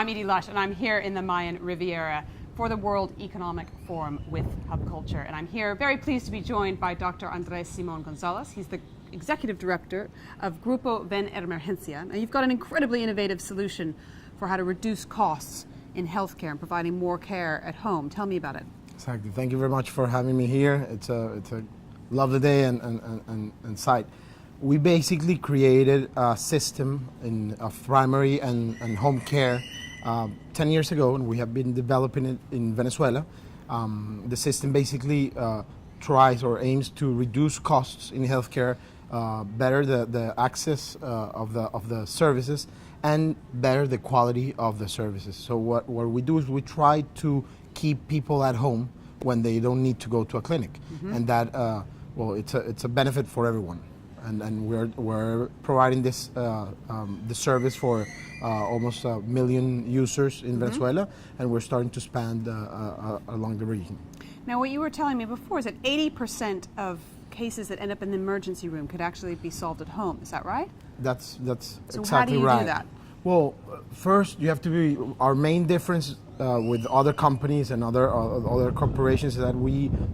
I'm Edie Lush, and I'm here in the Mayan Riviera for the World Economic Forum with Hub Culture. And I'm here very pleased to be joined by Dr. Andrés Simón González. He's the Executive Director of WEF LatAm. Now, you've got an incredibly innovative solution for how to reduce costs in healthcare and providing more care at home. Tell me about it. Exactly. Thank you very much for having me here. It's a lovely day and site. We basically created a system of primary and home care 10 years ago, and we have been developing it in Venezuela. The system basically tries or aims to reduce costs in healthcare, better the access of the services, and better the quality of the services. So what we do is we try to keep people at home when they don't need to go to a clinic, and that it's a benefit for everyone. And we're providing this the service for almost 1 million users in Venezuela, and we're starting to expand along the region. Now, what you were telling me before is that 80% of cases that end up in the emergency room could actually be solved at home. Is that right? That's so exactly right. So how do you do that? Well, first you have to be. Our main difference with other companies and other corporations is that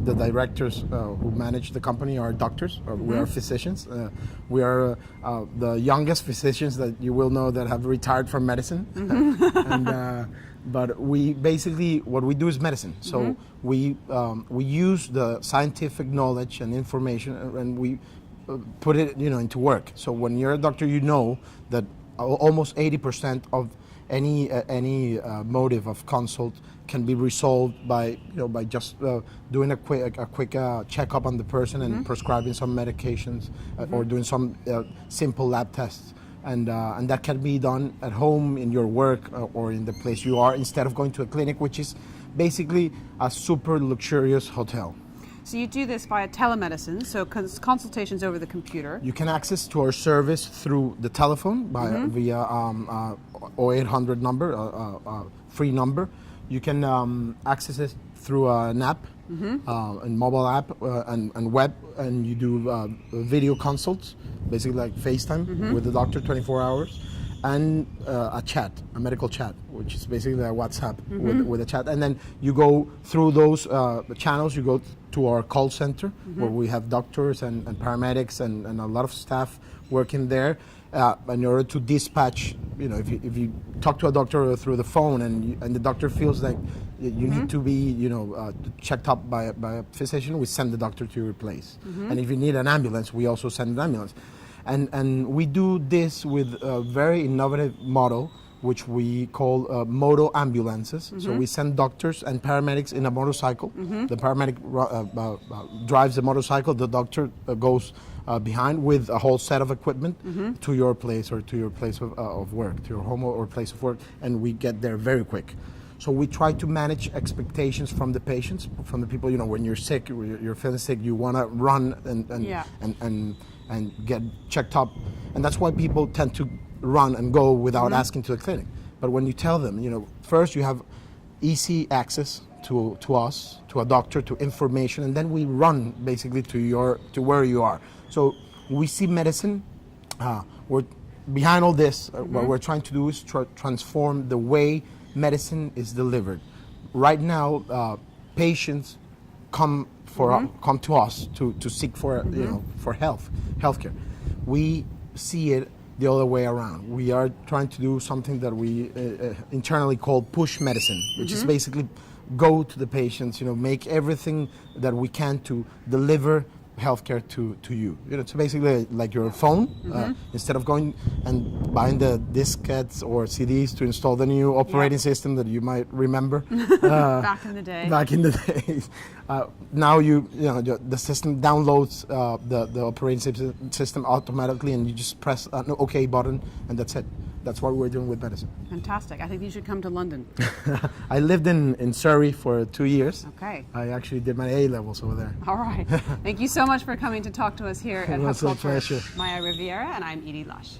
the directors who manage the company, are doctors. We are physicians. We are the youngest physicians that you will know that have retired from medicine. But we basically, what we do is medicine. So we use the scientific knowledge and information, and we put it into work. So when you're a doctor, you know that almost 80% of any motive of consult can be resolved by just doing a quick checkup on the person and prescribing some medications or doing some simple lab tests, and that can be done at home, in your work, or in the place you are, instead of going to a clinic, which is basically a super luxurious hotel. So you do this via telemedicine, so consultations over the computer. You can access to our service through the telephone via 0800 number, free number. You can access it through an app, a mobile app and web, and you do video consults, basically like FaceTime with the doctor 24 hours. And a medical chat, which is basically a WhatsApp with a chat. And then you go through those channels, you go to our call center, where we have doctors and paramedics and a lot of staff working there in order to dispatch. If you talk to a doctor through the phone and the doctor feels like you need to be checked up by a physician, we send the doctor to your place. And if you need an ambulance, we also send an ambulance. And we do this with a very innovative model, which we call moto ambulances. So we send doctors and paramedics in a motorcycle. The paramedic drives the motorcycle. The doctor goes behind with a whole set of equipment to your place or to your place of work, to your home or place of work, and we get there very quick. So we try to manage expectations from the patients, from the people. When you're sick, you're feeling sick, you want to run and get checked up, and that's why people tend to run and go without asking to the clinic. But when you tell them, first you have easy access to us, to a doctor, to information, and then we run basically to where you are. So we see medicine. We're behind all this. What we're trying to do is transform the way medicine is delivered. Right now, patients come to us to seek for for healthcare. We see it the other way around. We are trying to do something that we internally call push medicine, which is basically go to the patients, make everything that we can to deliver healthcare to you. It's basically like your phone. Instead of going and buying the diskettes or CDs to install the new operating system that you might remember back in the day. Back in the days. Now the system downloads the operating system automatically, and you just press an OK button, and that's it. That's what we're doing with medicine. Fantastic. I think you should come to London. I lived in Surrey for 2 years. Okay. I actually did my A levels over there. All right. Thank you so much for coming to talk to us here at Hub Culture, pleasure. Maya Riviera, and I'm Edie Lush.